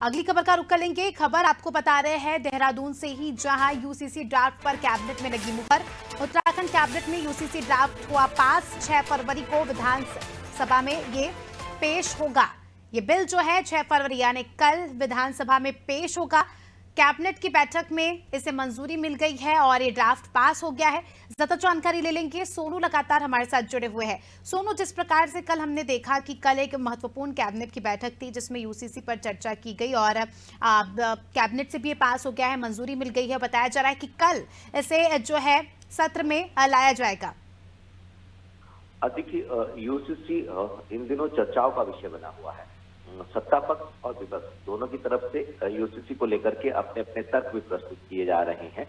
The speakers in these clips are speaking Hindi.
अगली खबर का रुख कर लेंगे। खबर आपको बता रहे हैं देहरादून से ही, जहां यूसीसी ड्राफ्ट पर कैबिनेट में लगी मुहर। उत्तराखंड कैबिनेट में यूसीसी ड्राफ्ट हुआ पास। 6 फरवरी को विधानसभा में ये पेश होगा। ये बिल जो है 6 फरवरी यानी कल विधानसभा में पेश होगा। कैबिनेट की बैठक में इसे मंजूरी मिल गई है और ये ड्राफ्ट पास हो गया है। ज्यादा जानकारी ले लेंगे। सोनू लगातार हमारे साथ जुड़े हुए हैं। सोनू, जिस प्रकार से कल हमने देखा कि कल एक महत्वपूर्ण कैबिनेट की बैठक थी जिसमें यूसीसी पर चर्चा की गई और कैबिनेट से भी ये पास हो गया है, मंजूरी मिल गई है। बताया जा रहा है कि कल इसे जो है सत्र में लाया जाएगा। देखिए, यूसीसी इन दिनों चर्चाओं का विषय बना हुआ है। सत्ता पक्ष और विपक्ष दोनों की तरफ से यूसीसी को लेकर के अपने अपने तर्क भी प्रस्तुत किए जा रहे हैं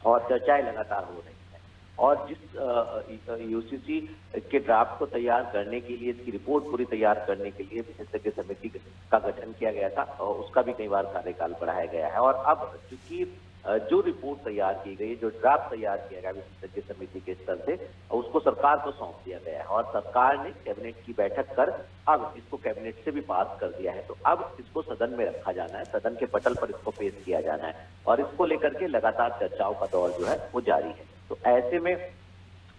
और चर्चाएं लगातार हो रही हैं। और जिस यूसीसी के ड्राफ्ट को तैयार करने के लिए, इसकी रिपोर्ट पूरी तैयार करने के लिए विशेषज्ञ समिति का गठन किया गया था, उसका भी कई बार कार्यकाल बढ़ाया गया है। और अब चूंकि जो रिपोर्ट तैयार की गई, जो ड्राफ्ट तैयार किया गया विशेषज्ञ समिति के स्तर से, उसको सरकार को सौंप दिया गया है और सरकार ने कैबिनेट की बैठक कर अब इसको कैबिनेट से भी पास कर दिया है। तो अब इसको सदन में रखा जाना है, सदन के पटल पर इसको पेश किया जाना है और इसको लेकर के लगातार चर्चाओं का दौर जो है वो जारी है। तो ऐसे में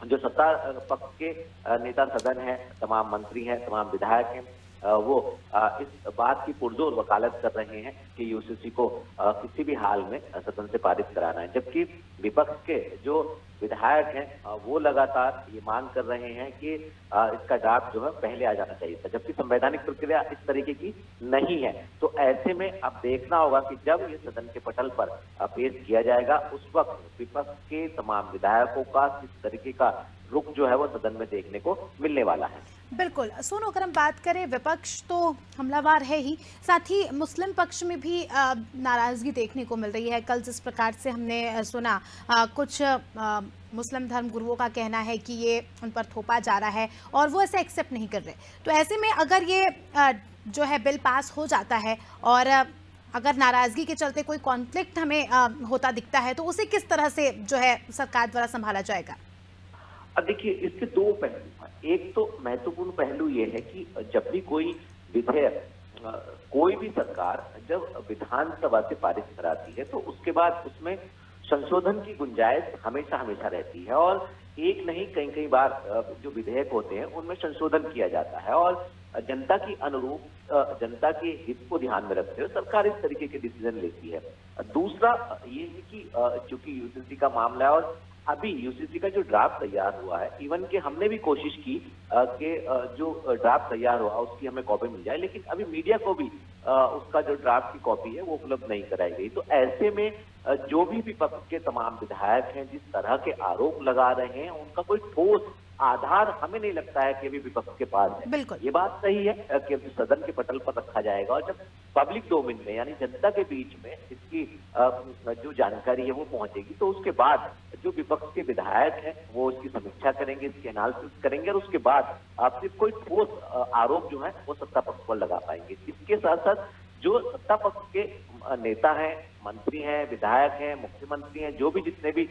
जो सत्ता पक्ष के नेता सदन है, तमाम मंत्री हैं, तमाम विधायक हैं, वो इस बात की पुरजोर वकालत कर रहे हैं कि यूसीसी को किसी भी हाल में सदन से पारित कराना है। जबकि विपक्ष के जो विधायक हैं वो लगातार ये मांग कर रहे हैं कि इसका ड्राफ्ट जो है पहले आ जाना चाहिए था, जबकि संवैधानिक प्रक्रिया इस तरीके की नहीं है। तो ऐसे में अब देखना होगा कि जब ये सदन के पटल पर पेश किया जाएगा, उस वक्त विपक्ष के तमाम विधायकों का किस तरीके का रुख जो है वो सदन में देखने को मिलने वाला है। बिल्कुल सोनू, अगर हम बात करें, विपक्ष तो हमलावर है ही, साथ ही मुस्लिम पक्ष में भी नाराजगी देखने को मिल रही है। कल जिस प्रकार से हमने सुना, कुछ मुस्लिम धर्म गुरुओं का कहना है कि ये उन पर थोपा जा रहा है और वो ऐसे एक्सेप्ट नहीं कर रहे। तो ऐसे में अगर ये जो है बिल पास हो जाता है और अगर नाराजगी के चलते कोई कॉन्फ्लिक्ट हमें होता दिखता है, तो उसे किस तरह से जो है सरकार द्वारा संभाला जाएगा? देखिए, इसके दो पहलू हैं। एक तो महत्वपूर्ण पहलू ये है कि जब भी कोई विधेयक, कोई भी सरकार जब विधानसभा से पारित कराती है तो उसके बाद उसमें संशोधन की गुंजाइश हमेशा हमेशा रहती है और एक नहीं कई बार जो विधेयक होते हैं उनमें संशोधन किया जाता है और जनता की अनुरूप, जनता के हित को ध्यान में रखते हुए सरकार इस तरीके के डिसीजन लेती है। दूसरा ये है कि चूंकि यूसीसी का मामला है और अभी यूसीसी का जो ड्राफ्ट तैयार हुआ है, इवन के हमने भी कोशिश की कि जो ड्राफ्ट तैयार हुआ उसकी हमें कॉपी मिल जाए, लेकिन अभी मीडिया को भी उसका जो ड्राफ्ट की कॉपी है वो उपलब्ध नहीं कराई गई। तो ऐसे में जो भी विपक्ष के तमाम विधायक हैं जिस तरह के आरोप लगा रहे हैं, उनका कोई ठोस आधार हमें नहीं लगता है कि अभी विपक्ष के पास है। ये बात सही है कि सदन के पटल पर रखा जाएगा और जब पब्लिक डोमेन में यानी जनता के बीच में इसकी जो जानकारी है वो पहुंचेगी, तो उसके बाद जो विपक्ष के विधायक हैं वो इसकी समीक्षा करेंगे, इसकी एनालिसिस करेंगे और उसके बाद आपसे कोई ठोस आरोप जो है वो सत्ता पक्ष पर लगा पाएंगे। इसके साथ साथ जो सत्ता पक्ष के नेता हैं, मंत्री हैं, विधायक हैं, मुख्यमंत्री हैं, जो भी जितने भी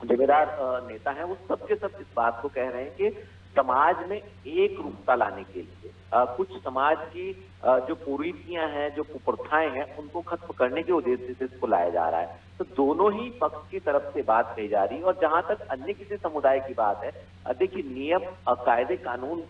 जिम्मेदार नेता हैं, वो सब के सब इस बात को कह रहे हैं कि समाज में एक रूपता लाने के लिए कुछ समाज की जो कुरीतियां हैं, जो कुप्रथाएं हैं, उनको खत्म करने के उद्देश्य से इसको लाया जा रहा है। तो दोनों ही पक्ष की तरफ से बात कही जा रही है। और जहां तक अन्य किसी समुदाय की बात है, देखिए नियम, कायदे, कानून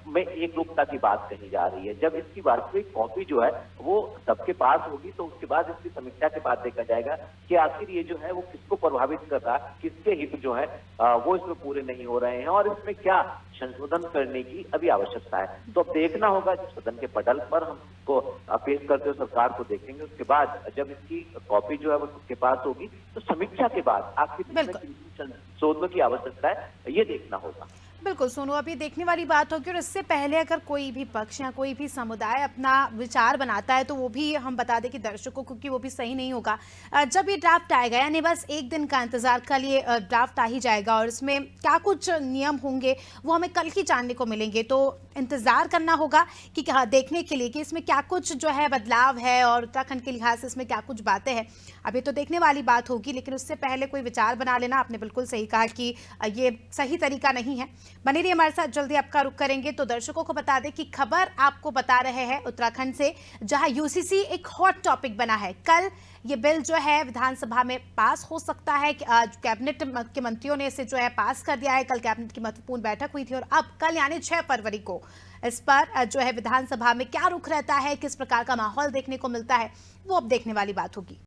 में एक रूपता की बात कही जा रही है। जब इसकी वास्तविक कॉपी जो है वो सबके पास होगी तो उसके बाद इसकी समीक्षा के बाद देखा जाएगा कि आखिर ये जो है वो किसको प्रभावित कर रहा है, किसके हित जो है वो इसमें पूरे नहीं हो रहे हैं और इसमें क्या संशोधन करने की अभी आवश्यकता है। तो अब देखना होगा, सदन के पटल पर हमको पेश करते हुए सरकार को देखेंगे। उसके बाद जब इसकी कॉपी जो है वो सबके पास होगी तो समीक्षा के बाद आखिर संशोधन की आवश्यकता है, ये देखना होगा। बिल्कुल सोनू, अभी देखने वाली बात होगी। और इससे पहले अगर कोई भी पक्ष या कोई भी समुदाय अपना विचार बनाता है तो वो भी हम बता दें कि दर्शकों को, क्योंकि वो भी सही नहीं होगा। जब ये ड्राफ्ट आएगा, यानी बस एक दिन का इंतजार, कल ये ड्राफ्ट आ ही जाएगा और इसमें क्या कुछ नियम होंगे वो हमें कल ही जानने को मिलेंगे। तो इंतजार करना होगा कि क्या देखने के लिए कि इसमें क्या कुछ जो है बदलाव है और उत्तराखंड के लिहाज से इसमें क्या कुछ बातें हैं। अभी तो देखने वाली बात होगी, लेकिन उससे पहले कोई विचार बना लेना, आपने बिल्कुल सही कहा कि ये सही तरीका नहीं है। बनी रहिए हमारे साथ, जल्दी आपका रुख करेंगे। तो दर्शकों को बता दें कि खबर आपको बता रहे हैं उत्तराखंड से, जहां यूसीसी एक हॉट टॉपिक बना है। कल ये बिल जो है विधानसभा में पास हो सकता है कि आज कैबिनेट के मंत्रियों ने इसे जो है पास कर दिया है। कल कैबिनेट की महत्वपूर्ण बैठक हुई थी और अब कल यानी 6 फरवरी को इस पर जो है विधानसभा में क्या रुख रहता है, किस प्रकार का माहौल देखने को मिलता है, वो अब देखने वाली बात होगी।